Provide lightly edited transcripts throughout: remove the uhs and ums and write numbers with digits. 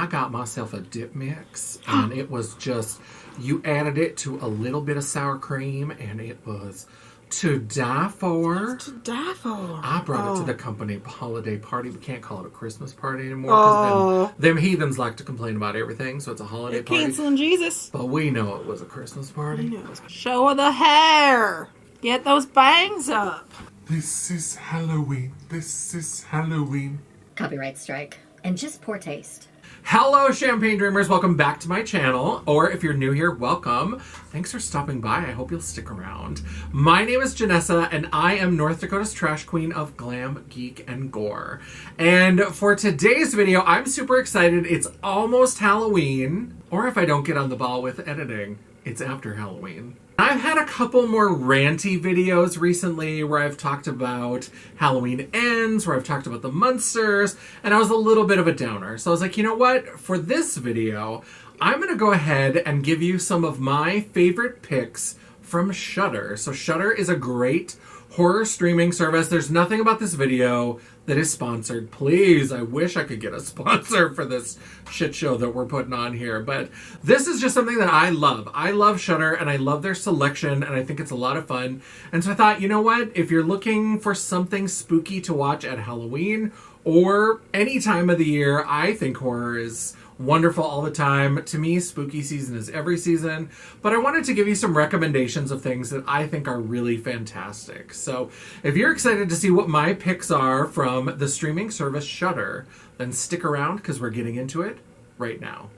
I got myself a dip mix, and it was just, you added it to a little bit of sour cream, and it was to die for. To die for. I brought it to the company holiday party. We can't call it a Christmas party anymore because them heathens like to complain about everything, so it's a holiday party. Canceling Jesus. But we know it was a Christmas party. Show her the hair. Get those bangs up. This is Halloween. This is Halloween. Copyright strike. And just poor taste. Hello, Champagne Dreamers. Welcome back to my channel. Or if you're new here, welcome. Thanks for stopping by. I hope you'll stick around. My name is Janessa, and I am North Dakota's trash queen of glam, geek, and gore. And for today's video, I'm super excited. It's almost Halloween. Or if I don't get on the ball with editing, it's after Halloween. I've had a couple more ranty videos recently where I've talked about Halloween Ends, where I've talked about the monsters, and I was a little bit of a downer. So I was like, you know what? For this video, I'm going to go ahead and give you some of my favorite picks from Shudder. So Shudder is a great horror streaming service. There's nothing about this video that is sponsored. Please, I wish I could get a sponsor for this shit show that we're putting on here. But this is just something that I love. I love Shudder, and I love their selection, and I think it's a lot of fun. And so I thought, you know what? If you're looking for something spooky to watch at Halloween or any time of the year, I think horror is wonderful all the time. To me, spooky season is every season, but I wanted to give you some recommendations of things that I think are really fantastic. So if you're excited to see what my picks are from the streaming service Shudder, then stick around because we're getting into it right now.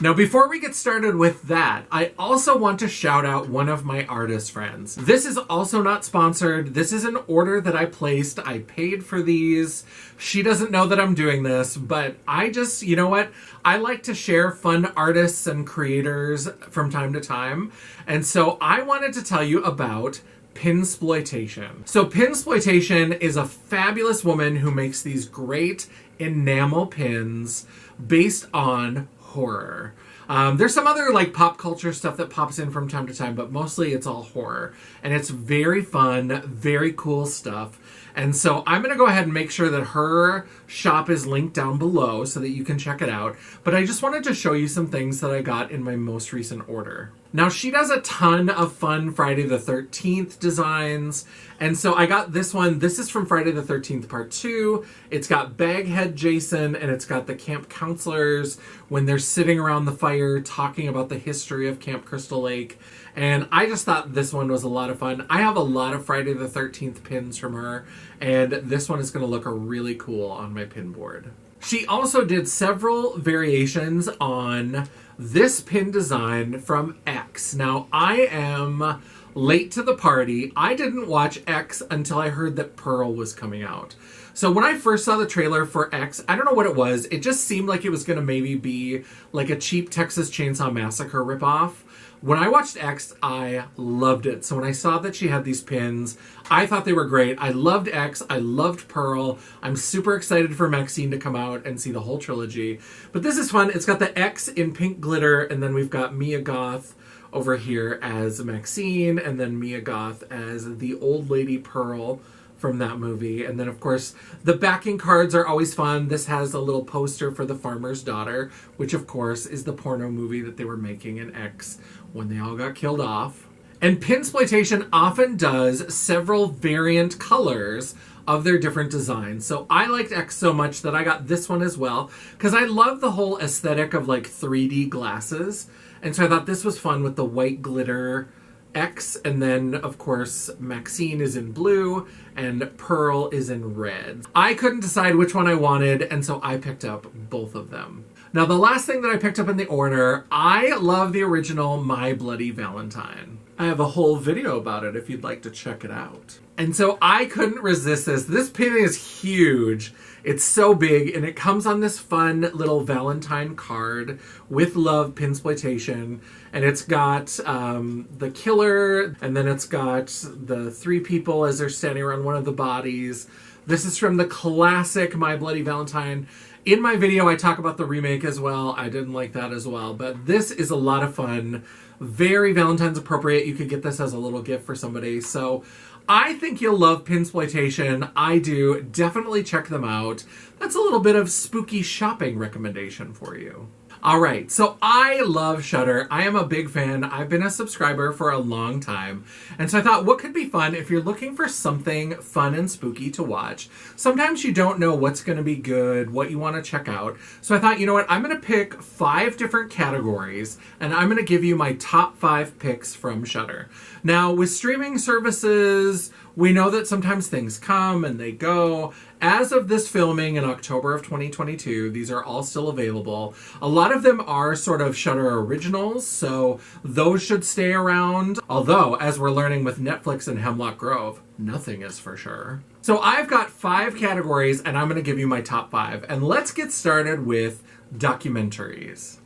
Now, before we get started with that, I also want to shout out one of my artist friends. This is also not sponsored. This is an order that I placed. I paid for these. She doesn't know that I'm doing this, but I just, you know what? I like to share fun artists and creators from time to time. And so I wanted to tell you about Pinsploitation. So Pinsploitation is a fabulous woman who makes these great enamel pins based on horror. There's some other like pop culture stuff that pops in from time to time, but mostly it's all horror. And it's very fun, very cool stuff. And so I'm going to go ahead and make sure that her shop is linked down below so that you can check it out. But I just wanted to show you some things that I got in my most recent order. Now, she does a ton of fun Friday the 13th designs. And so I got this one. This is from Friday the 13th Part 2. It's got Baghead Jason, and it's got the camp counselors when they're sitting around the fire talking about the history of Camp Crystal Lake. And I just thought this one was a lot of fun. I have a lot of Friday the 13th pins from her, and this one is going to look really cool on my pin board. She also did several variations on this pin design from X. Now, I am late to the party. I didn't watch X until I heard that Pearl was coming out. So when I first saw the trailer for X, I don't know what it was. It just seemed like it was going to maybe be like a cheap Texas Chainsaw Massacre ripoff. When I watched X, I loved it. So when I saw that she had these pins, I thought they were great. I loved X. I loved Pearl. I'm super excited for Maxine to come out and see the whole trilogy. But this is fun. It's got the X in pink glitter, and then we've got Mia Goth over here as Maxine, and then Mia Goth as the old lady Pearl from that movie. And then, of course, the backing cards are always fun. This has a little poster for The Farmer's Daughter, which, of course, is the porno movie that they were making in X when they all got killed off. And Pinsploitation often does several variant colors of their different designs. So I liked X so much that I got this one as well, because I love the whole aesthetic of like 3D glasses. And so I thought this was fun with the white glitter X, and then of course Maxine is in blue and Pearl is in red. I couldn't decide which one I wanted, and so I picked up both of them. Now, the last thing that I picked up in the order, I love the original My Bloody Valentine. I have a whole video about it if you'd like to check it out. And so I couldn't resist this. This painting is huge. It's so big, and it comes on this fun little Valentine card with love pinsploitation. And it's got the killer, and then it's got the three people as they're standing around one of the bodies. This is from the classic My Bloody Valentine. In my video, I talk about the remake as well. I didn't like that as well, but this is a lot of fun. Very Valentine's appropriate. You could get this as a little gift for somebody. So I think you'll love Pinsploitation. I do. Definitely check them out. That's a little bit of spooky shopping recommendation for you. All right, so I love Shudder. I am a big fan. I've been a subscriber for a long time. And so I thought, what could be fun if you're looking for something fun and spooky to watch? Sometimes you don't know what's going to be good, what you want to check out. So I thought, you know what? I'm going to pick 5 different categories, and I'm going to give you my top 5 picks from Shudder. Now, with streaming services, we know that sometimes things come and they go. As of this filming in October of 2022, these are all still available. A lot of them are sort of Shudder originals, so those should stay around. Although, as we're learning with Netflix and Hemlock Grove, nothing is for sure. So I've got 5 categories, and I'm going to give you my top 5. And let's get started with documentaries.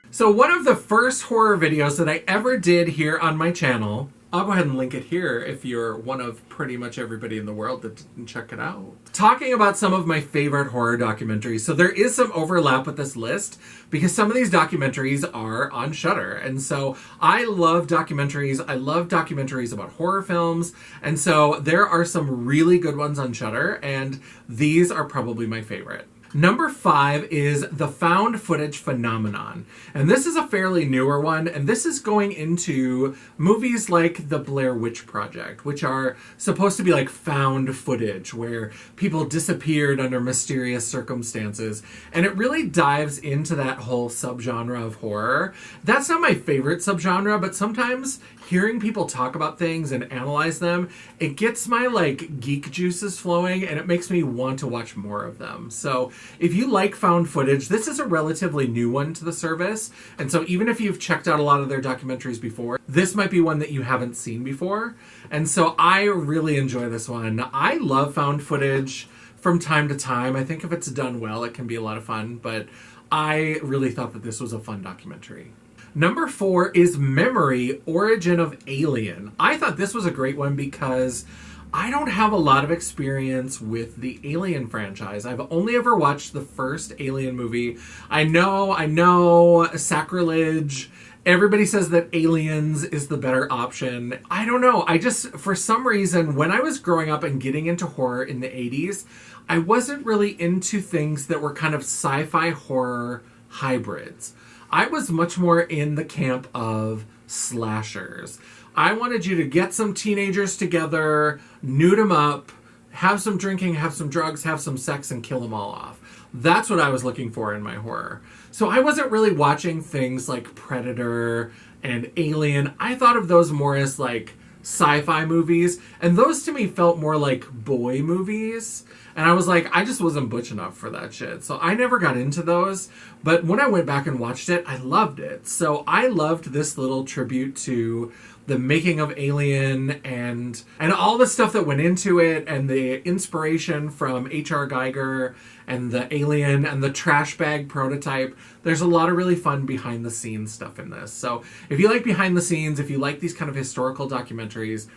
So one of the first horror videos that I ever did here on my channel, I'll go ahead and link it here if you're one of pretty much everybody in the world that didn't check it out. Talking about some of my favorite horror documentaries. So there is some overlap with this list because some of these documentaries are on Shudder. And so I love documentaries. I love documentaries about horror films. And so there are some really good ones on Shudder, and these are probably my favorite. Number 5 is the found footage phenomenon. And this is a fairly newer one, and this is going into movies like The Blair Witch Project, which are supposed to be like found footage where people disappeared under mysterious circumstances. And it really dives into that whole subgenre of horror. That's not my favorite subgenre, but sometimes hearing people talk about things and analyze them, it gets my like geek juices flowing, and it makes me want to watch more of them. So if you like found footage, this is a relatively new one to the service. And so even if you've checked out a lot of their documentaries before, this might be one that you haven't seen before. And so I really enjoy this one. I love found footage from time to time. I think if it's done well, it can be a lot of fun. But I really thought that this was a fun documentary. Number 4 is Memory, Origin of Alien. I thought this was a great one because I don't have a lot of experience with the Alien franchise. I've only ever watched the first Alien movie. I know, sacrilege. Everybody says that Aliens is the better option. I don't know. I just, for some reason, when I was growing up and getting into horror in the 80s, I wasn't really into things that were kind of sci-fi horror hybrids. I was much more in the camp of slashers. I wanted you to get some teenagers together, nude them up, have some drinking, have some drugs, have some sex, and kill them all off. That's what I was looking for in my horror. So I wasn't really watching things like Predator and Alien. I thought of those more as like sci-fi movies, and those to me felt more like boy movies. And I was like, I just wasn't butch enough for that shit. So I never got into those. But when I went back and watched it, I loved it. So I loved this little tribute to the making of Alien and all the stuff that went into it, and the inspiration from H.R. Geiger and the Alien and the trash bag prototype. There's a lot of really fun behind the scenes stuff in this. So if you like behind the scenes, if you like these kind of historical documentaries,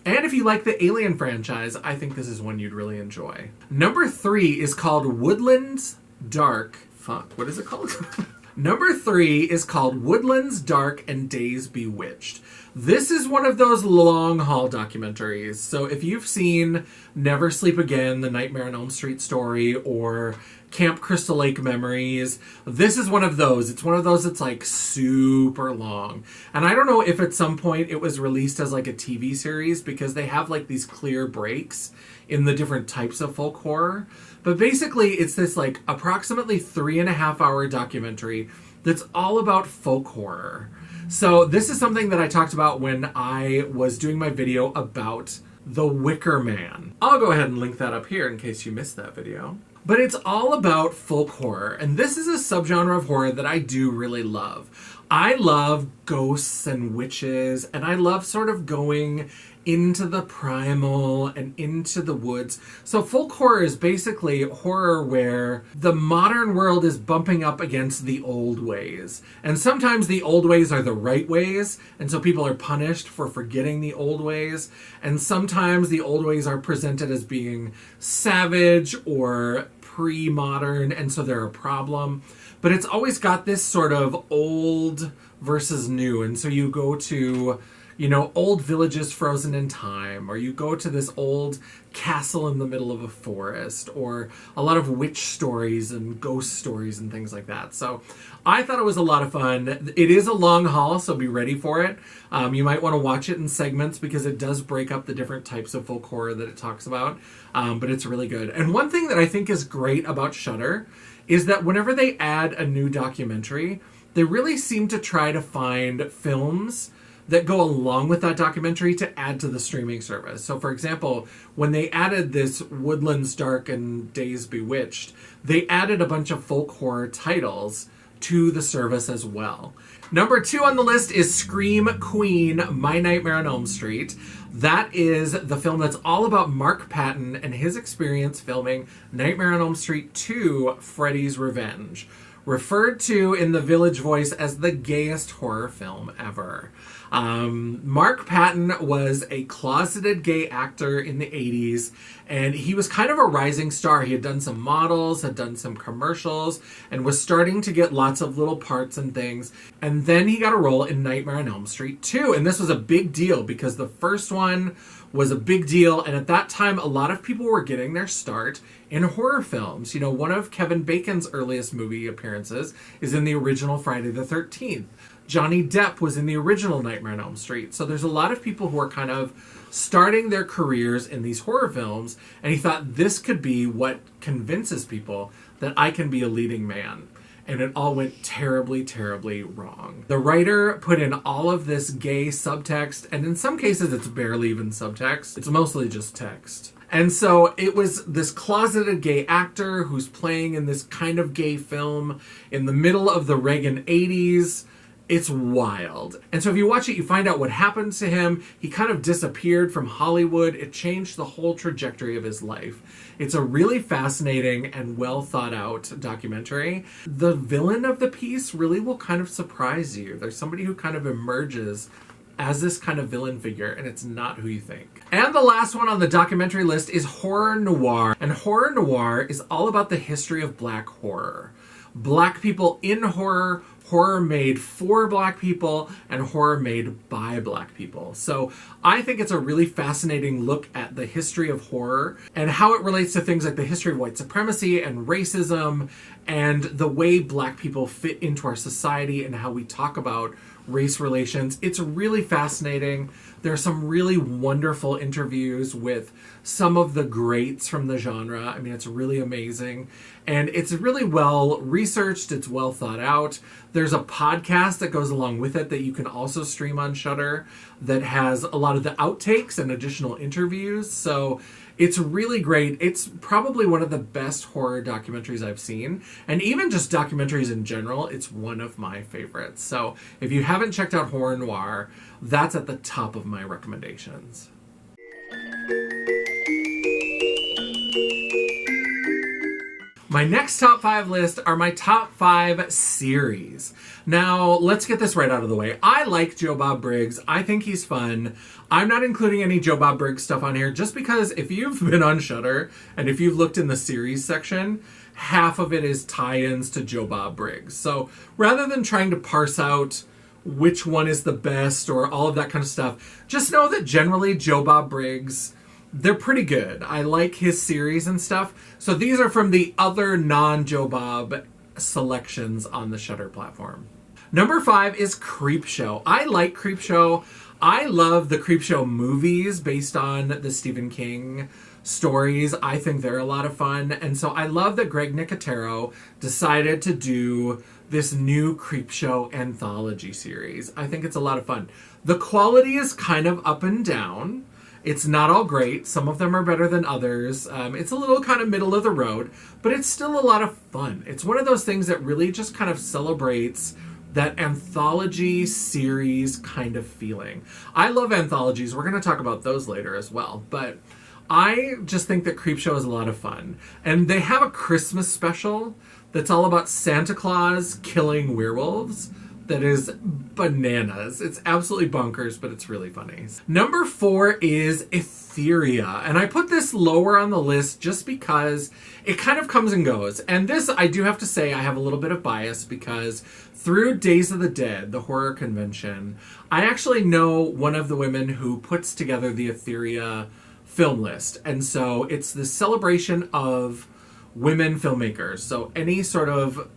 and if you like the Alien franchise, I think this is one you'd really enjoy. Number 3 is called Woodlands Dark. Fuck, what is it called? Number 3 is called Woodlands Dark and Days Bewitched. This is one of those long haul documentaries. So if you've seen Never Sleep Again, The Nightmare on Elm Street Story, or Camp Crystal Lake Memories, this is one of those. It's one of those that's like super long. And I don't know if at some point it was released as like a TV series, because they have like these clear breaks in the different types of folk horror. But basically it's this like approximately 3.5 hour documentary that's all about folk horror. So this is something that I talked about when I was doing my video about The Wicker Man. I'll go ahead and link that up here in case you missed that video. But it's all about folk horror, and this is a subgenre of horror that I do really love. I love ghosts and witches, and I love sort of going into the primal and into the woods. So folk horror is basically horror where the modern world is bumping up against the old ways. And sometimes the old ways are the right ways, and so people are punished for forgetting the old ways. And sometimes the old ways are presented as being savage or pre-modern, and so they're a problem. But it's always got this sort of old versus new. And so you go to, old villages frozen in time, or you go to this old castle in the middle of a forest, or a lot of witch stories and ghost stories and things like that. So I thought it was a lot of fun. It is a long haul, so be ready for it. You might want to watch it in segments because it does break up the different types of folk horror that it talks about, but it's really good. And one thing that I think is great about Shudder is that whenever they add a new documentary, they really seem to try to find films that go along with that documentary to add to the streaming service. So for example, when they added this Woodlands Dark and Days Bewitched, they added a bunch of folk horror titles to the service as well. Number 2 on the list is Scream Queen, My Nightmare on Elm Street. That is the film that's all about Mark Patton and his experience filming Nightmare on Elm Street 2, Freddy's Revenge. Referred to in The Village Voice as the gayest horror film ever. Mark Patton was a closeted gay actor in the 80s, and he was kind of a rising star. He had done some models, had done some commercials, and was starting to get lots of little parts and things. And then he got a role in Nightmare on Elm Street 2, and this was a big deal because the first one was a big deal, and at that time a lot of people were getting their start in horror films. One of Kevin Bacon's earliest movie appearances is in the original Friday the 13th. Johnny Depp was in the original Nightmare on Elm Street. So there's a lot of people who are kind of starting their careers in these horror films, and he thought this could be what convinces people that I can be a leading man. And it all went terribly, terribly wrong. The writer put in all of this gay subtext, and in some cases it's barely even subtext. It's mostly just text. And so it was this closeted gay actor who's playing in this kind of gay film in the middle of the Reagan 80s. It's wild. And so if you watch it, you find out what happened to him. He kind of disappeared from Hollywood. It changed the whole trajectory of his life. It's a really fascinating and well thought out documentary. The villain of the piece really will kind of surprise you. There's somebody who kind of emerges as this kind of villain figure, and it's not who you think. And the last one on the documentary list is horror noir. And horror noir is all about the history of Black horror. Black people in horror, horror made for Black people, and horror made by Black people. So I think it's a really fascinating look at the history of horror and how it relates to things like the history of white supremacy and racism and the way Black people fit into our society and how we talk about race relations. It's really fascinating. There are some really wonderful interviews with some of the greats from the genre. I mean, it's really amazing. And it's really well researched. It's well thought out. There's a podcast that goes along with it that you can also stream on Shudder that has a lot of the outtakes and additional interviews. So it's really great. It's probably one of the best horror documentaries I've seen. And even just documentaries in general, it's one of my favorites. So if you haven't checked out Horror Noir, that's at the top of my recommendations. My next top 5 list are my top 5 series. Now, let's get this right out of the way. I like Joe Bob Briggs. I think he's fun. I'm not including any Joe Bob Briggs stuff on here just because if you've been on Shudder and if you've looked in the series section, half of it is tie-ins to Joe Bob Briggs. So rather than trying to parse out which one is the best or all of that kind of stuff, just know that generally Joe Bob Briggs, they're pretty good. I like his series and stuff. So these are from the other non-Joe Bob selections on the Shudder platform. Number 5 is Creepshow. I like Creepshow. I love the Creepshow movies based on the Stephen King stories. I think they're a lot of fun. And so I love that Greg Nicotero decided to do this new Creepshow anthology series. I think it's a lot of fun. The quality is kind of up and down. It's not all great. Some of them are better than others. It's a little kind of middle of the road, but it's still a lot of fun. It's one of those things that really just kind of celebrates that anthology series kind of feeling. I love anthologies. We're going to talk about those later as well, but I just think that Creepshow is a lot of fun. And they have a Christmas special that's all about Santa Claus killing werewolves. That is bananas. It's absolutely bonkers, but it's really funny. Number 4 is Etheria. And I put this lower on the list just because it kind of comes and goes. And this, I do have to say, I have a little bit of bias because through Days of the Dead, the horror convention, I actually know one of the women who puts together the Etheria film list. And so it's the celebration of women filmmakers. So any sort of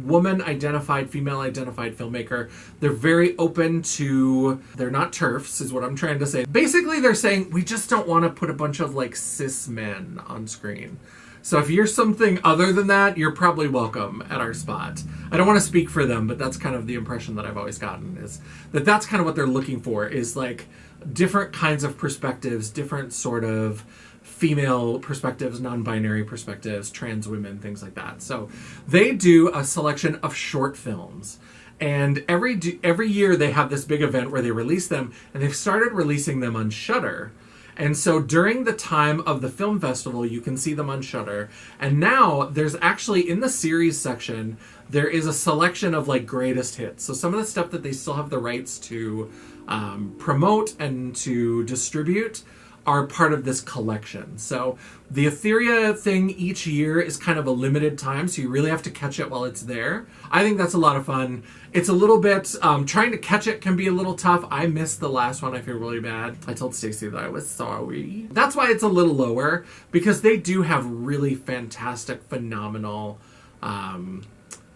woman-identified, female-identified filmmaker. They're very open to... They're not TERFs, is what I'm trying to say. Basically, they're saying, we just don't want to put a bunch of, like, cis men on screen. So if you're something other than that, you're probably welcome at our spot. I don't want to speak for them, but that's kind of the impression that I've always gotten, is that that's kind of what they're looking for, is, like, different kinds of perspectives, different sort of female perspectives, non-binary perspectives, trans women, things like that. So they do a selection of short films. And every year they have this big event where they release them, and they've started releasing them on Shudder. And so during the time of the film festival, you can see them on Shudder. And now there's actually, in the series section, there is a selection of like greatest hits. So some of the stuff that they still have the rights to promote and to distribute are part of this collection. So the Etheria thing each year is kind of a limited time, so you really have to catch it while it's there. I think that's a lot of fun. It's a little bit, trying to catch it can be a little tough. I missed the last one. I feel really bad. I told Stacey that I was sorry. That's why it's a little lower, because they do have really fantastic, phenomenal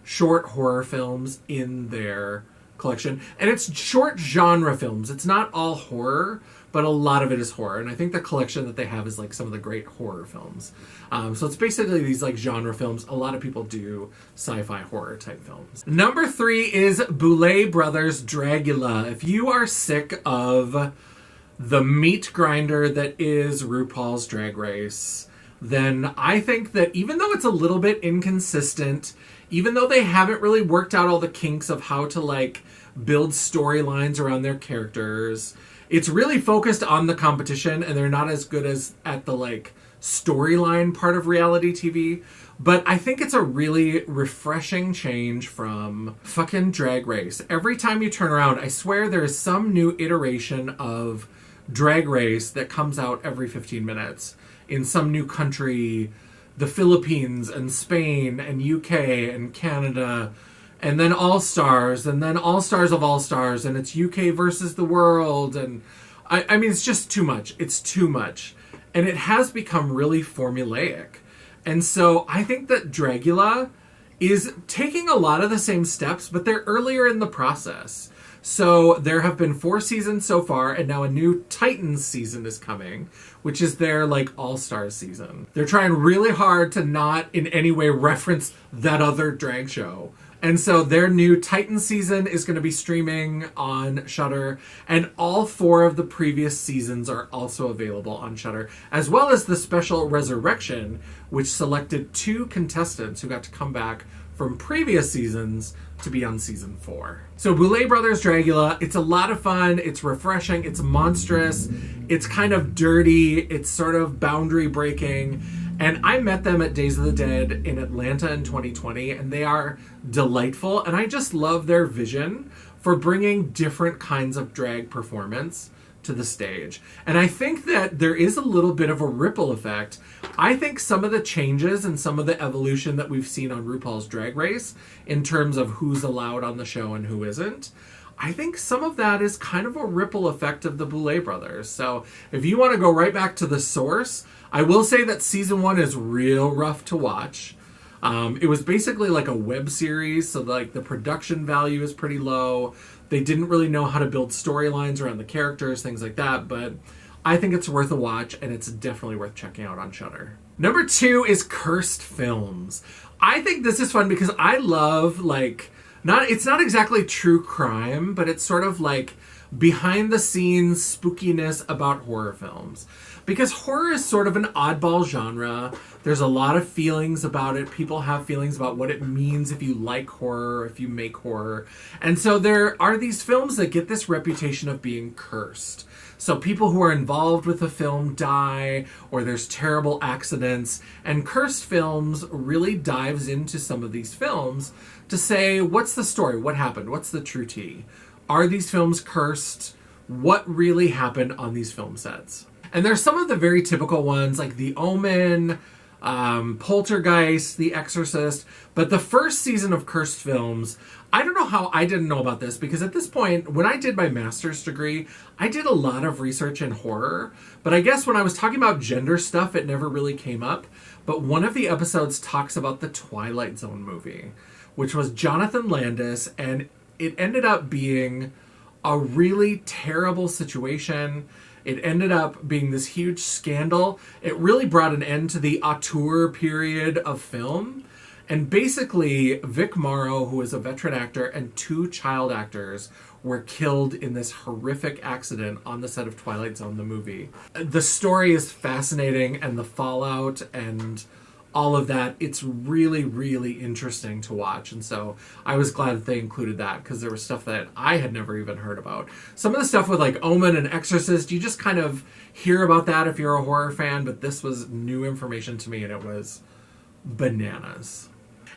short horror films in their collection. And it's short genre films. It's not all horror, but a lot of it is horror. And I think the collection that they have is like some of the great horror films. So it's basically these like genre films. A lot of people do sci-fi horror type films. Number 3 is Boulet Brothers Dragula. If you are sick of the meat grinder that is RuPaul's Drag Race, then I think that even though it's a little bit inconsistent, even though they haven't really worked out all the kinks of how to like build storylines around their characters, it's really focused on the competition, and they're not as good as at the like storyline part of reality TV. But I think it's a really refreshing change from fucking Drag Race. Every time you turn around, I swear there is some new iteration of Drag Race that comes out every 15 minutes in some new country, the Philippines and Spain and UK and Canada, and then All-Stars, and then All-Stars of All-Stars, and it's UK versus the world, and I mean, it's just too much. It's too much. And it has become really formulaic. And so I think that Dragula is taking a lot of the same steps, but they're earlier in the process. So there have been 4 seasons so far, and now a new Titans season is coming, which is their like All-Stars season. They're trying really hard to not in any way reference that other drag show. And so their new Titan season is going to be streaming on Shudder, and all 4 of the previous seasons are also available on Shudder, as well as the special Resurrection, which selected 2 contestants who got to come back from previous seasons to be on season 4. So Boulet Brothers Dragula, it's a lot of fun, it's refreshing, it's monstrous, it's kind of dirty, it's sort of boundary breaking. And I met them at Days of the Dead in Atlanta in 2020, and they are delightful. And I just love their vision for bringing different kinds of drag performance to the stage. And I think that there is a little bit of a ripple effect. I think some of the changes and some of the evolution that we've seen on RuPaul's Drag Race in terms of who's allowed on the show and who isn't, I think some of that is kind of a ripple effect of the Boulet Brothers. So if you want to go right back to the source, I will say that season 1 is real rough to watch. It was basically like a web series, so like the production value is pretty low. They didn't really know how to build storylines around the characters, things like that, but I think it's worth a watch, and it's definitely worth checking out on Shudder. Number 2 is Cursed Films. I think this is fun because I love like, it's not exactly true crime, but it's sort of like behind the scenes spookiness about horror films. Because horror is sort of an oddball genre. There's a lot of feelings about it. People have feelings about what it means if you like horror, if you make horror. And so there are these films that get this reputation of being cursed. So people who are involved with the film die, or there's terrible accidents. And Cursed Films really dives into some of these films to say, what's the story? What happened? What's the true tea? Are these films cursed? What really happened on these film sets? And there's some of the very typical ones like The Omen, Poltergeist, The Exorcist. But the first season of Cursed Films, I don't know how I didn't know about this, because at this point, when I did my master's degree, I did a lot of research in horror. But I guess when I was talking about gender stuff, it never really came up. But one of the episodes talks about the Twilight Zone movie, which was Jonathan Landis, and it ended up being a really terrible situation. It ended up being this huge scandal. It really brought an end to the auteur period of film. And basically, Vic Morrow, who is a veteran actor, and 2 child actors were killed in this horrific accident on the set of Twilight Zone, the movie. The story is fascinating, and the fallout and all of that, it's really, really interesting to watch. And so I was glad that they included that, because there was stuff that I had never even heard about. Some of the stuff with like Omen and Exorcist, you just kind of hear about that if you're a horror fan, but this was new information to me, and it was bananas.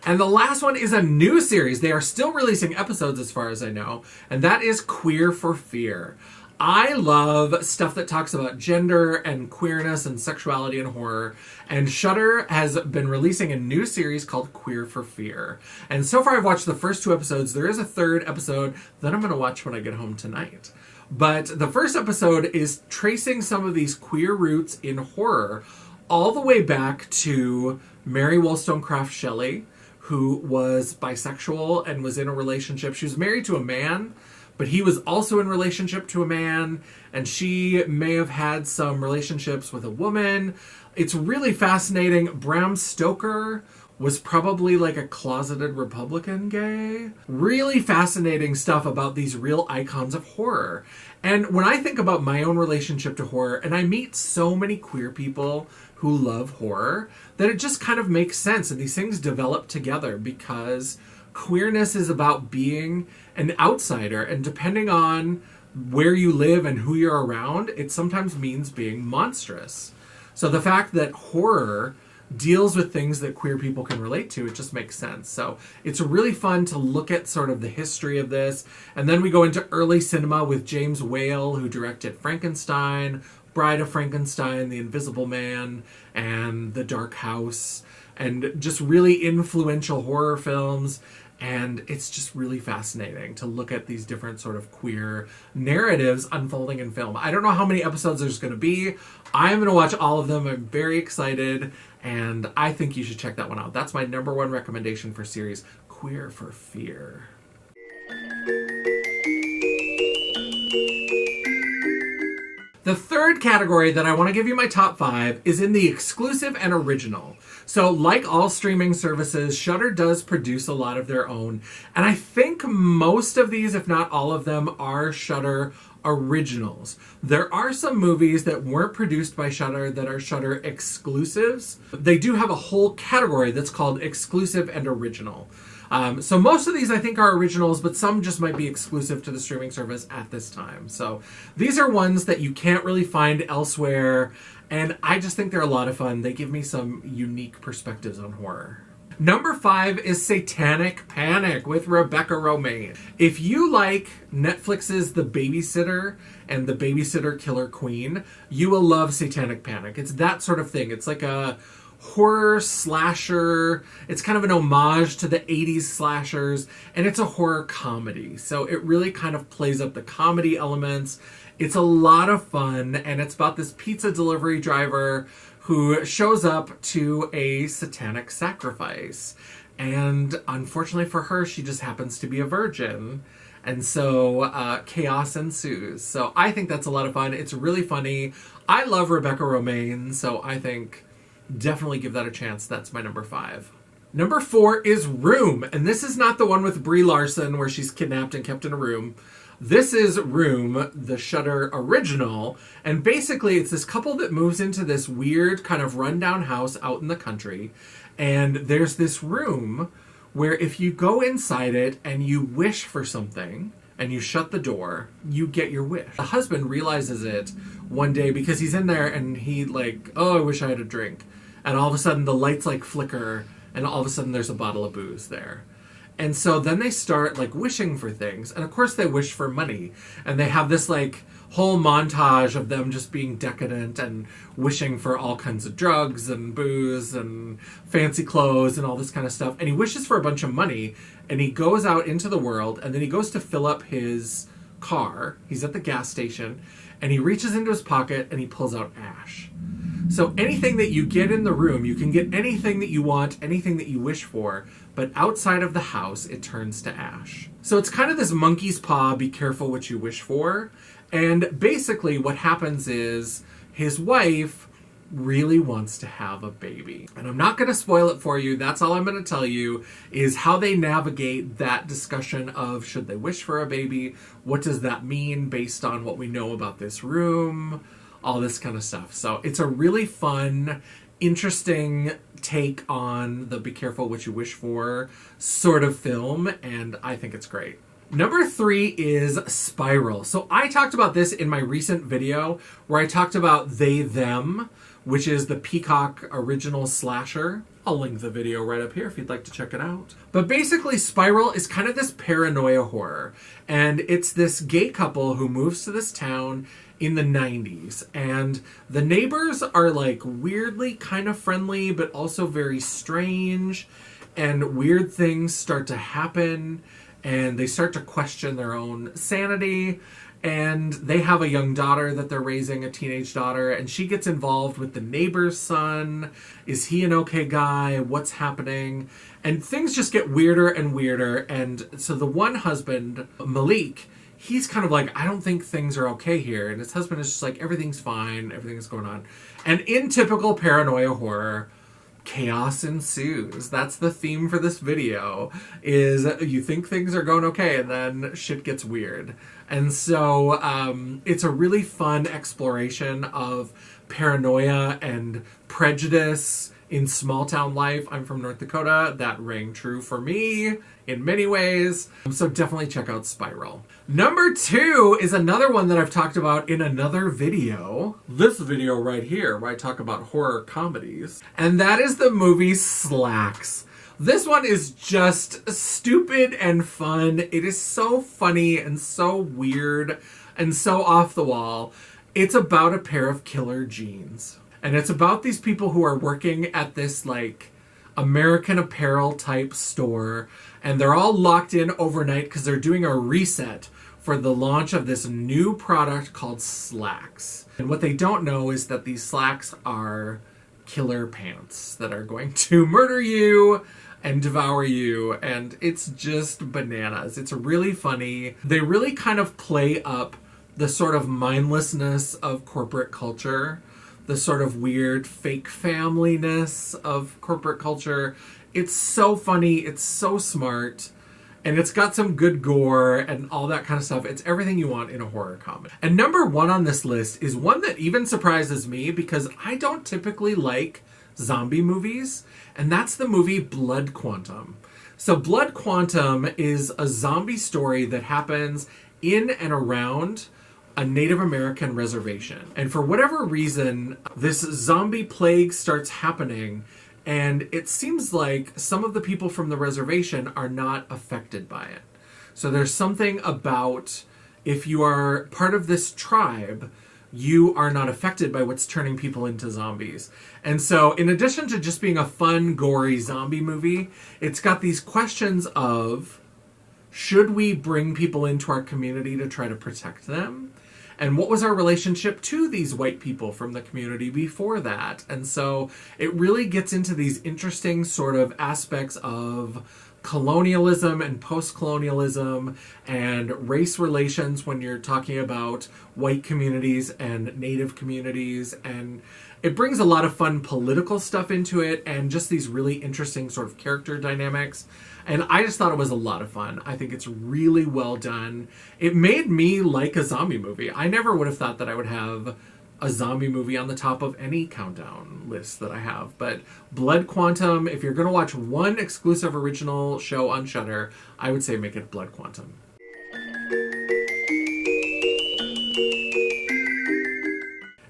And the last one is a new series. They are still releasing episodes as far as I know, and that is Queer for Fear. I love stuff that talks about gender and queerness and sexuality and horror. And Shudder has been releasing a new series called Queer for Fear. And so far I've watched the first 2 episodes. There is a 3rd episode that I'm going to watch when I get home tonight. But the first episode is tracing some of these queer roots in horror all the way back to Mary Wollstonecraft Shelley, who was bisexual and was in a relationship. She was married to a man, but he was also in relationship to a man, and she may have had some relationships with a woman. It's really fascinating. Bram Stoker was probably like a closeted Republican gay. Really fascinating stuff about these real icons of horror. And when I think about my own relationship to horror, and I meet so many queer people who love horror, that it just kind of makes sense, and these things develop together, because queerness is about being an outsider, and depending on where you live and who you're around, it sometimes means being monstrous. So the fact that horror deals with things that queer people can relate to, it just makes sense. So it's really fun to look at sort of the history of this. And then we go into early cinema with James Whale, who directed Frankenstein, Bride of Frankenstein, The Invisible Man, and The Dark House, and just really influential horror films. And it's just really fascinating to look at these different sort of queer narratives unfolding in film. I don't know how many episodes there's going to be. I'm going to watch all of them. I'm very excited, and I think you should check that one out. That's my number 1 recommendation for series, Queer for Fear. The third category that I want to give you my top 5 is in the exclusive and original. So like all streaming services, Shudder does produce a lot of their own. And I think most of these, if not all of them, are Shudder originals. There are some movies that weren't produced by Shudder that are Shudder exclusives. They do have a whole category that's called exclusive and original. So most of these I think are originals, but some just might be exclusive to the streaming service at this time. So these are ones that you can't really find elsewhere, and I just think they're a lot of fun. They give me some unique perspectives on horror. Number 5 is Satanic Panic with Rebecca Romijn. If you like Netflix's The Babysitter and The Babysitter Killer Queen, you will love Satanic Panic. It's that sort of thing. It's like a horror slasher. It's kind of an homage to the 80s slashers, and it's a horror comedy. So it really kind of plays up the comedy elements. It's a lot of fun, and it's about this pizza delivery driver who shows up to a satanic sacrifice. And unfortunately for her, she just happens to be a virgin. And so chaos ensues. So I think that's a lot of fun. It's really funny. I love Rebecca Romijn, so I think definitely give that a chance. That's my number 5. Number 4 is Room. And this is not the one with Brie Larson where she's kidnapped and kept in a room. This is Room, the Shudder original, and basically it's this couple that moves into this weird kind of rundown house out in the country, and there's this room where if you go inside it and you wish for something, and you shut the door, you get your wish. The husband realizes it one day because he's in there and he like, oh, I wish I had a drink. And all of a sudden the lights like flicker and all of a sudden there's a bottle of booze there. And so then they start like wishing for things. And of course they wish for money. And they have this like whole montage of them just being decadent and wishing for all kinds of drugs and booze and fancy clothes and all this kind of stuff. And he wishes for a bunch of money and he goes out into the world and then he goes to fill up his car. He's at the gas station and he reaches into his pocket and he pulls out ash. So anything that you get in the room, you can get anything that you want, anything that you wish for, but outside of the house, it turns to ash. So it's kind of this monkey's paw, be careful what you wish for. And basically what happens is his wife really wants to have a baby. And I'm not going to spoil it for you. That's all I'm going to tell you is how they navigate that discussion of should they wish for a baby? What does that mean based on what we know about this room? All this kind of stuff. So it's a really fun, interesting take on the be careful what you wish for sort of film. And I think it's great. Number 3 is Spiral. So I talked about this in my recent video where I talked about They Them, which is the Peacock original slasher. I'll link the video right up here if you'd like to check it out. But basically Spiral is kind of this paranoia horror. And it's this gay couple who moves to this town in the 90s. And the neighbors are like weirdly kind of friendly, but also very strange. And weird things start to happen. And they start to question their own sanity. And they have a young daughter that they're raising, a teenage daughter, and she gets involved with the neighbor's son. Is he an okay guy? What's happening? And things just get weirder and weirder. And so the one husband, Malik, he's kind of like, I don't think things are okay here. And his husband is just like, everything's fine, everything's going on. And in typical paranoia horror, chaos ensues. That's the theme for this video, is you think things are going okay and then shit gets weird. And so it's a really fun exploration of paranoia and prejudice in small town life. I'm from North Dakota. That rang true for me in many ways. So definitely check out Spiral. Number 2 is another one that I've talked about in another video. This video right here, where I talk about horror comedies. And that is the movie Slacks. This one is just stupid and fun. It is so funny and so weird and so off the wall. It's about a pair of killer jeans. And it's about these people who are working at this like American Apparel type store. And they're all locked in overnight because they're doing a reset for the launch of this new product called Slacks. And what they don't know is that these slacks are killer pants that are going to murder you and devour you. And it's just bananas. It's really funny. They really kind of play up the sort of mindlessness of corporate culture, the sort of weird fake family-ness of corporate culture. It's so funny. It's so smart. And it's got some good gore and all that kind of stuff. It's everything you want in a horror comedy. And number 1 on this list is one that even surprises me because I don't typically like zombie movies. And that's the movie Blood Quantum. So Blood Quantum is a zombie story that happens in and around a Native American reservation. And for whatever reason, this zombie plague starts happening. And it seems like some of the people from the reservation are not affected by it. So there's something about if you are part of this tribe, you are not affected by what's turning people into zombies. And so in addition to just being a fun, gory zombie movie, it's got these questions of, should we bring people into our community to try to protect them? And what was our relationship to these white people from the community before that? And so it really gets into these interesting sort of aspects of colonialism and post-colonialism and race relations when you're talking about white communities and native communities. And it brings a lot of fun political stuff into it and just these really interesting sort of character dynamics. And I just thought it was a lot of fun. I think it's really well done. It made me like a zombie movie. I never would have thought that I would have a zombie movie on the top of any countdown list that I have. But Blood Quantum, if you're going to watch one exclusive original show on Shudder, I would say make it Blood Quantum.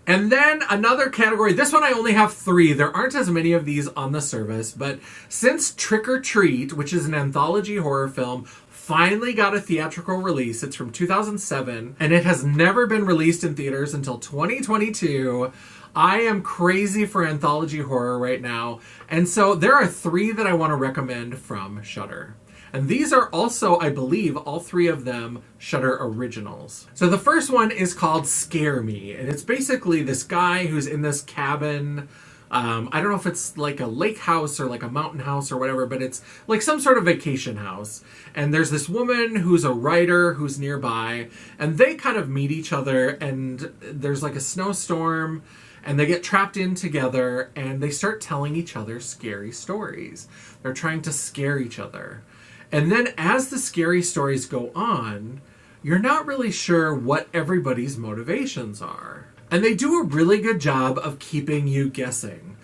And then another category, this one I only have 3. There aren't as many of these on the service, but since Trick or Treat, which is an anthology horror film, finally got a theatrical release, it's from 2007, and it has never been released in theaters until 2022. I am crazy for anthology horror right now, and so there are 3 that I want to recommend from Shudder. And these are also, I believe, all 3 of them Shudder originals. So the first one is called Scare Me, and it's basically this guy who's in this cabin. I don't know if it's like a lake house or like a mountain house or whatever, but it's like some sort of vacation house. And there's this woman who's a writer who's nearby, and they kind of meet each other, and there's like a snowstorm, and they get trapped in together, and they start telling each other scary stories. They're trying to scare each other. And then as the scary stories go on, you're not really sure what everybody's motivations are. And they do a really good job of keeping you guessing.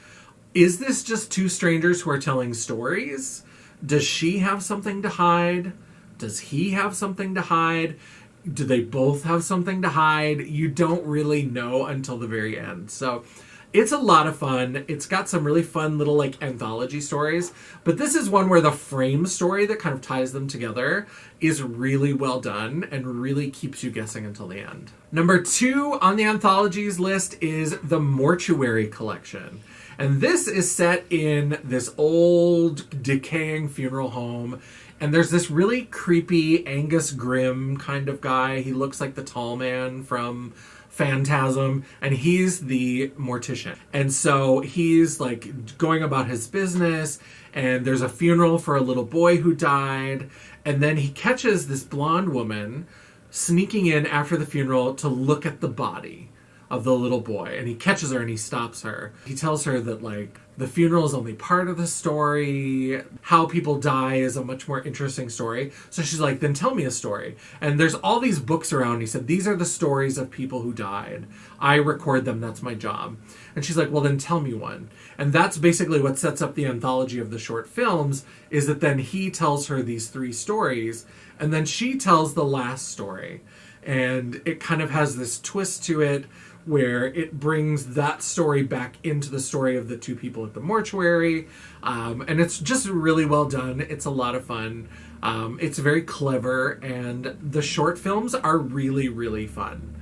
Is this just 2 strangers who are telling stories? Does she have something to hide? Does he have something to hide? Do they both have something to hide? You don't really know until the very end. So it's a lot of fun. It's got some really fun little like anthology stories, but this is one where the frame story that kind of ties them together is really well done and really keeps you guessing until the end. Number 2 on the anthologies list is the Mortuary Collection. And this is set in this old decaying funeral home. And there's this really creepy Angus Grimm kind of guy. He looks like the tall man from Phantasm, and he's the mortician. And so he's like going about his business, and there's a funeral for a little boy who died, and then he catches this blonde woman sneaking in after the funeral to look at the body of the little boy, and he catches her and he stops her. He tells her that like the funeral is only part of the story. How people die is a much more interesting story. So she's like, then tell me a story. And there's all these books around. He said, these are the stories of people who died. I record them. That's my job. And she's like, well, then tell me one. And that's basically what sets up the anthology of the short films, is that then he tells her these 3 stories, and then she tells the last story. And it kind of has this twist to it where it brings that story back into the story of the 2 people at the mortuary. And it's just really well done. It's a lot of fun. It's very clever, and the short films are really, really fun.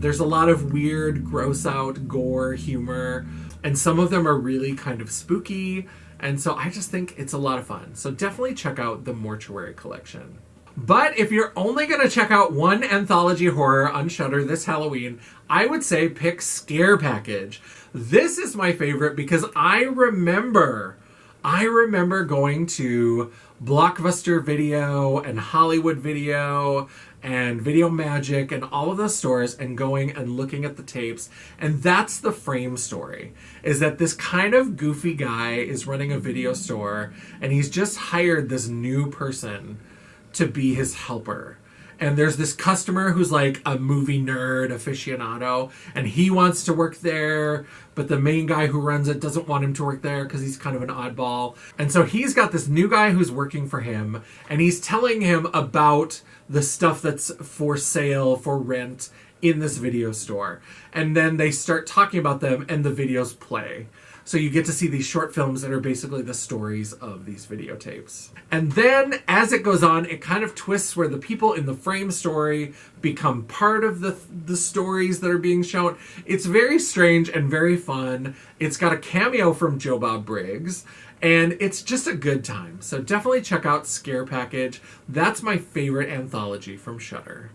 There's a lot of weird, gross out, gore, humor, and some of them are really kind of spooky. And so I just think it's a lot of fun. So definitely check out the Mortuary Collection. But if you're only going to check out one anthology horror on Shudder this Halloween, I would say pick Scare Package. This is my favorite because I remember going to Blockbuster Video and Hollywood Video and Video Magic and all of those stores and going and looking at the tapes. And that's the frame story, is that this kind of goofy guy is running a video store, and he's just hired this new person to be his helper. And there's this customer who's like a movie nerd aficionado, and he wants to work there, but the main guy who runs it doesn't want him to work there because he's kind of an oddball. And so he's got this new guy who's working for him, and he's telling him about the stuff that's for sale, for rent in this video store. And then they start talking about them, and the videos play. So you get to see these short films that are basically the stories of these videotapes. And then as it goes on, it kind of twists where the people in the frame story become part of the stories that are being shown. It's very strange and very fun. It's got a cameo from Joe Bob Briggs, and it's just a good time. So definitely check out Scare Package. That's my favorite anthology from Shudder.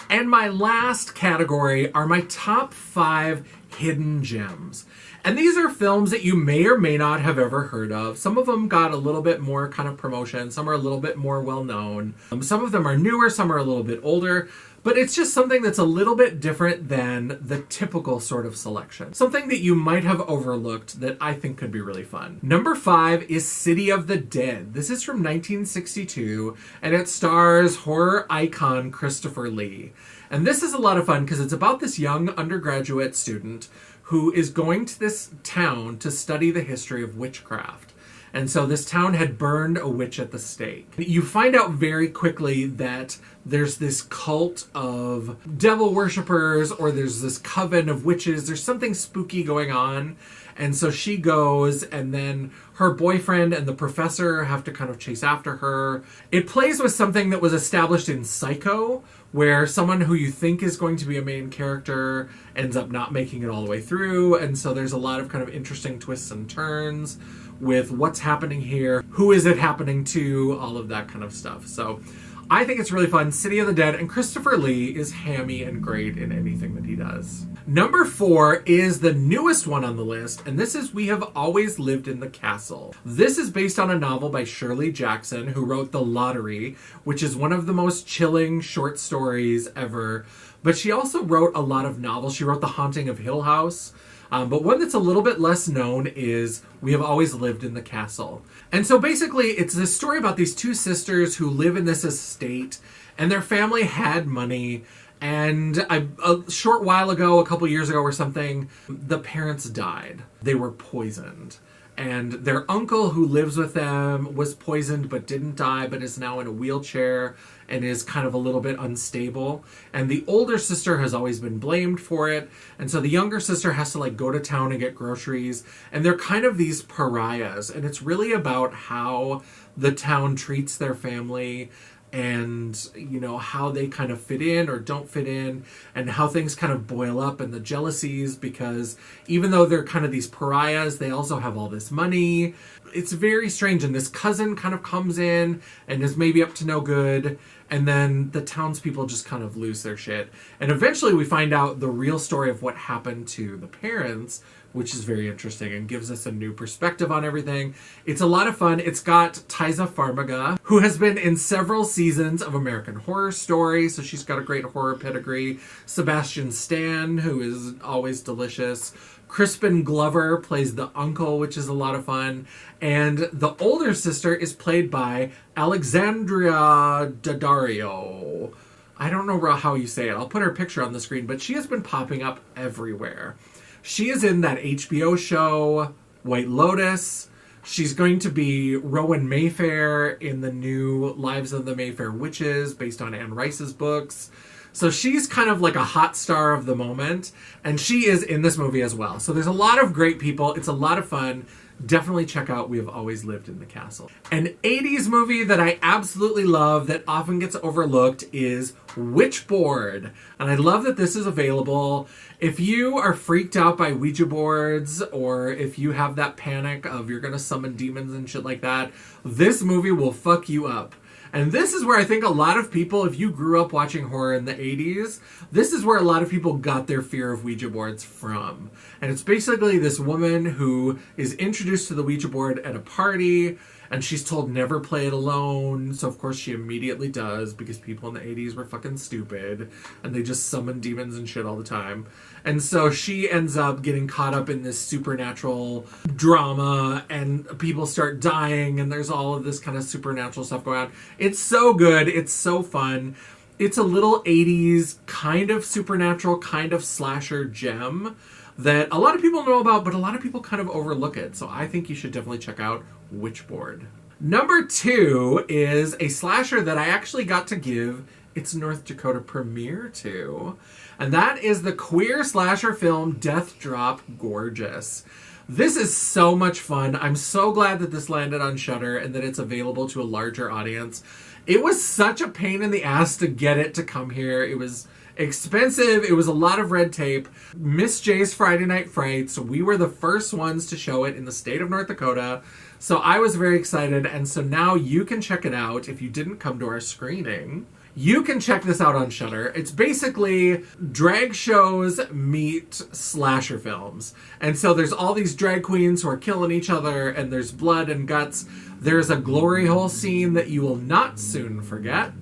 And my last category are my top 5 hidden gems. And these are films that you may or may not have ever heard of. Some of them got a little bit more kind of promotion. Some are a little bit more well-known. Some of them are newer. Some are a little bit older. But it's just something that's a little bit different than the typical sort of selection. Something that you might have overlooked that I think could be really fun. Number 5 is City of the Dead. This is from 1962, and it stars horror icon Christopher Lee. And this is a lot of fun because it's about this young undergraduate student who is going to this town to study the history of witchcraft. And so this town had burned a witch at the stake. You find out very quickly that there's this cult of devil worshippers, or there's this coven of witches. There's something spooky going on. And so she goes, and then her boyfriend and the professor have to kind of chase after her. It plays with something that was established in Psycho, where someone who you think is going to be a main character ends up not making it all the way through. And so there's a lot of kind of interesting twists and turns with what's happening here, who is it happening to, all of that kind of stuff. So I think it's really fun. City of the Dead, and Christopher Lee is hammy and great in anything that he does. Number 4 is the newest one on the list, and this is We Have Always Lived in the Castle. This is based on a novel by Shirley Jackson, who wrote The Lottery, which is one of the most chilling short stories ever. But she also wrote a lot of novels. She wrote The Haunting of Hill House. But one that's a little bit less known is We Have Always Lived in the Castle. And so basically it's this story about these two sisters who live in this estate, and their family had money. And a short while ago, a couple years ago or something, the parents died. They were poisoned. And their uncle who lives with them was poisoned but didn't die, but is now in a wheelchair and is kind of a little bit unstable. And the older sister has always been blamed for it. And so the younger sister has to like go to town and get groceries. And they're kind of these pariahs. And it's really about how the town treats their family, and you know how they kind of fit in or don't fit in, and how things kind of boil up, and the jealousies, because even though they're kind of these pariahs, they also have all this money. It's very strange, and this cousin kind of comes in and is maybe up to no good, and then the townspeople just kind of lose their shit. And eventually we find out the real story of what happened to the parents, which is very interesting and gives us a new perspective on everything. It's a lot of fun. It's got Taisa Farmiga, who has been in several seasons of American Horror Story, so she's got a great horror pedigree. Sebastian Stan, who is always delicious. Crispin Glover plays the uncle, which is a lot of fun. And the older sister is played by Alexandria Daddario. I don't know how you say it. I'll put her picture on the screen, but she has been popping up everywhere. She is in that HBO show, White Lotus. She's going to be Rowan Mayfair in the new Lives of the Mayfair Witches, based on Anne Rice's books. So she's kind of like a hot star of the moment, and she is in this movie as well. So there's a lot of great people. It's a lot of fun. Definitely check out We Have Always Lived in the Castle. An 80s movie that I absolutely love that often gets overlooked is Witchboard. And I love that this is available. If you are freaked out by Ouija boards, or if you have that panic of you're going to summon demons and shit like that, this movie will fuck you up. And this is where I think a lot of people, if you grew up watching horror in the 80s, this is where a lot of people got their fear of Ouija boards from. And it's basically this woman who is introduced to the Ouija board at a party, and she's told never play it alone. So of course she immediately does, because people in the 80s were fucking stupid and they just summoned demons and shit all the time. And so she ends up getting caught up in this supernatural drama, and people start dying, and there's all of this kind of supernatural stuff going on. It's so good. It's so fun. It's a little 80s kind of supernatural, kind of slasher gem that a lot of people know about, but a lot of people kind of overlook it. So I think you should definitely check out Witchboard. Number 2 is a slasher that I actually got to give its North Dakota premiere to, and that is the queer slasher film Death Drop Gorgeous. This is so much fun. I'm so glad that this landed on Shudder and that it's available to a larger audience. It was such a pain in the ass to get it to come here. It was expensive. It was a lot of red tape. Miss Jaye's Friday Night Frights. We were the first ones to show it in the state of North Dakota. So I was very excited. And so now you can check it out if you didn't come to our screening. you can check this out on Shudder. It's basically drag shows meet slasher films. And so there's all these drag queens who are killing each other, and there's blood and guts. There's a glory hole scene that you will not soon forget.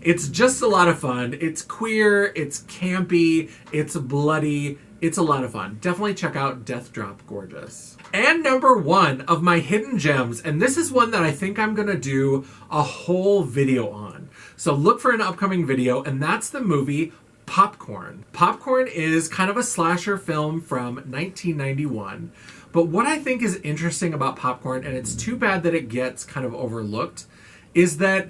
It's just a lot of fun. It's queer, it's campy, it's bloody. It's a lot of fun. Definitely check out Death Drop Gorgeous. And number 1 of my hidden gems, and this is one that I think I'm gonna do a whole video on. So look for an upcoming video, and that's the movie Popcorn. Popcorn is kind of a slasher film from 1991. But what I think is interesting about Popcorn, and it's too bad that it gets kind of overlooked, is that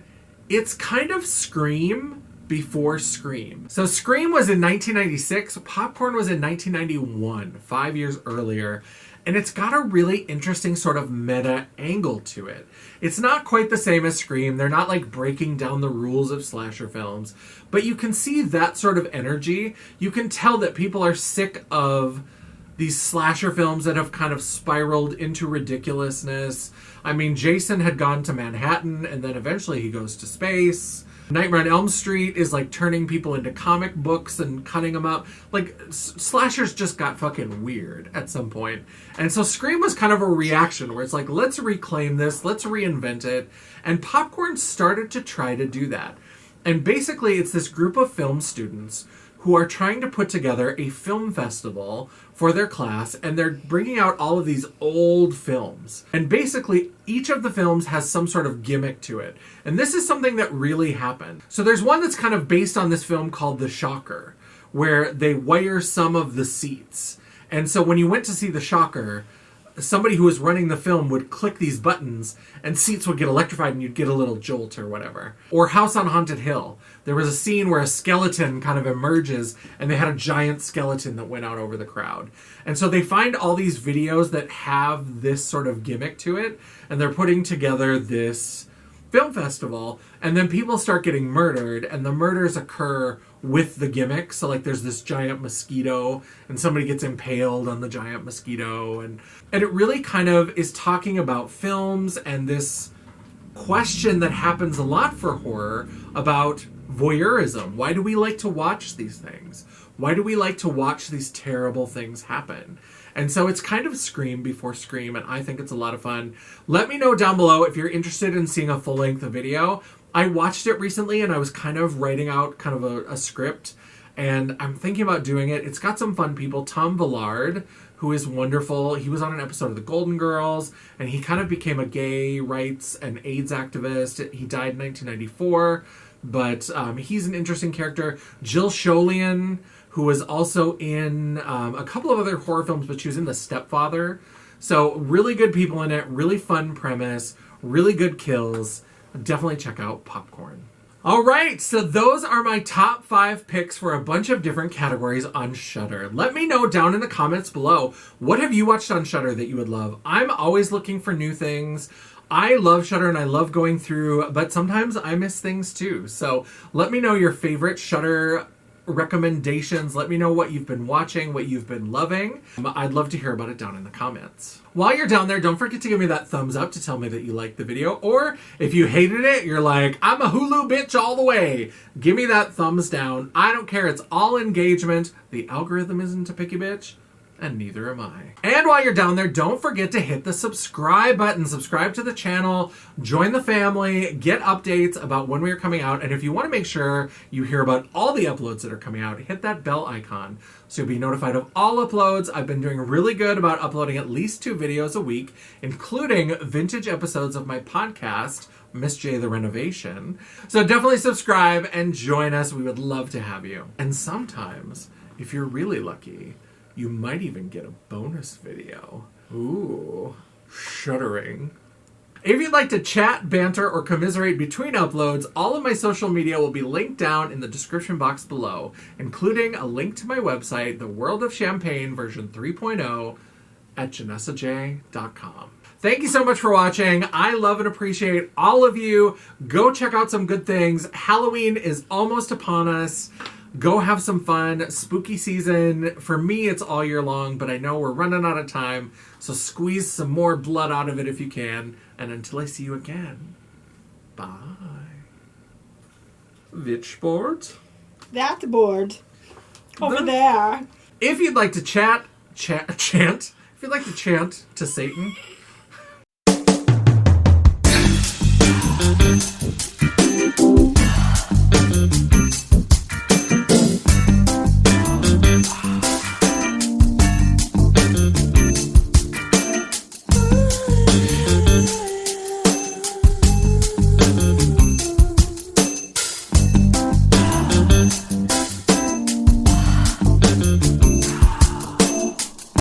it's kind of Scream before Scream. So Scream was in 1996, Popcorn was in 1991, 5 years earlier, and it's got a really interesting sort of meta angle to it. It's not quite the same as Scream, they're not like breaking down the rules of slasher films, but you can see that sort of energy. You can tell that people are sick of these slasher films that have kind of spiraled into ridiculousness. I mean, Jason had gone to Manhattan, and then eventually he goes to space. Nightmare on Elm Street is like turning people into comic books and cutting them up. Like, slashers just got fucking weird at some point. And so Scream was kind of a reaction where it's like, let's reclaim this, let's reinvent it. And Popcorn started to try to do that. And basically it's this group of film students who are trying to put together a film festival for their class, and they're bringing out all of these old films. And basically, each of the films has some sort of gimmick to it. And this is something that really happened. So there's one that's kind of based on this film called The Shocker, where they wire some of the seats. And so when you went to see The Shocker, somebody who was running the film would click these buttons and seats would get electrified and you'd get a little jolt or whatever. Or House on Haunted Hill. There was a scene where a skeleton kind of emerges and they had a giant skeleton that went out over the crowd. And so they find all these videos that have this sort of gimmick to it, and they're putting together this film festival, and then people start getting murdered, and the murders occur with the gimmick. So like there's this giant mosquito and somebody gets impaled on the giant mosquito, and it really kind of is talking about films and this question that happens a lot for horror about voyeurism. Why do we like to watch these things? Why do we like to watch these terrible things happen? And so it's kind of Scream before Scream, and I think it's a lot of fun. Let me know down below if you're interested in seeing a full-length video. I watched it recently, and I was kind of writing out kind of a script, and I'm thinking about doing it. It's got some fun people. Tom Villard, who is wonderful. He was on an episode of The Golden Girls, and he kind of became a gay rights and AIDS activist. He died in 1994, but he's an interesting character. Jill Scholien, who was also in a couple of other horror films, but she was in The Stepfather. So really good people in it, really fun premise, really good kills. Definitely check out Popcorn. All right, so those are my top 5 picks for a bunch of different categories on Shudder. Let me know down in the comments below, what have you watched on Shudder that you would love? I'm always looking for new things. I love Shudder and I love going through, but sometimes I miss things too. So let me know your favorite Shudder recommendations. Let me know what you've been watching, what you've been loving. I'd love to hear about it down in the comments. While you're down there, don't forget to give me that thumbs up to tell me that you liked the video. Or if you hated it, you're like, I'm a Hulu bitch all the way. Give me that thumbs down. I don't care. It's all engagement. The algorithm isn't a picky bitch, and neither am I. And while you're down there, don't forget to hit the subscribe button. Subscribe to the channel, join the family, get updates about when we are coming out. And if you want to make sure you hear about all the uploads that are coming out, hit that bell icon so you'll be notified of all uploads. I've been doing really good about uploading at least 2 videos a week, including vintage episodes of my podcast, Miss Jaye the Renovation. So definitely subscribe and join us. We would love to have you. And sometimes, if you're really lucky, you might even get a bonus video. Ooh, shuddering. If you'd like to chat, banter, or commiserate between uploads, all of my social media will be linked down in the description box below, including a link to my website, The World of Champagne version 3.0 at janessajay.com. Thank you so much for watching. I love and appreciate all of you. Go check out some good things. Halloween is almost upon us. Go have some fun. Spooky season. For me, it's all year long, but I know we're running out of time, so squeeze some more blood out of it if you can. And until I see you again, bye. Which board? That board. Over there. If you'd like to chant. If you'd like to chant to Satan.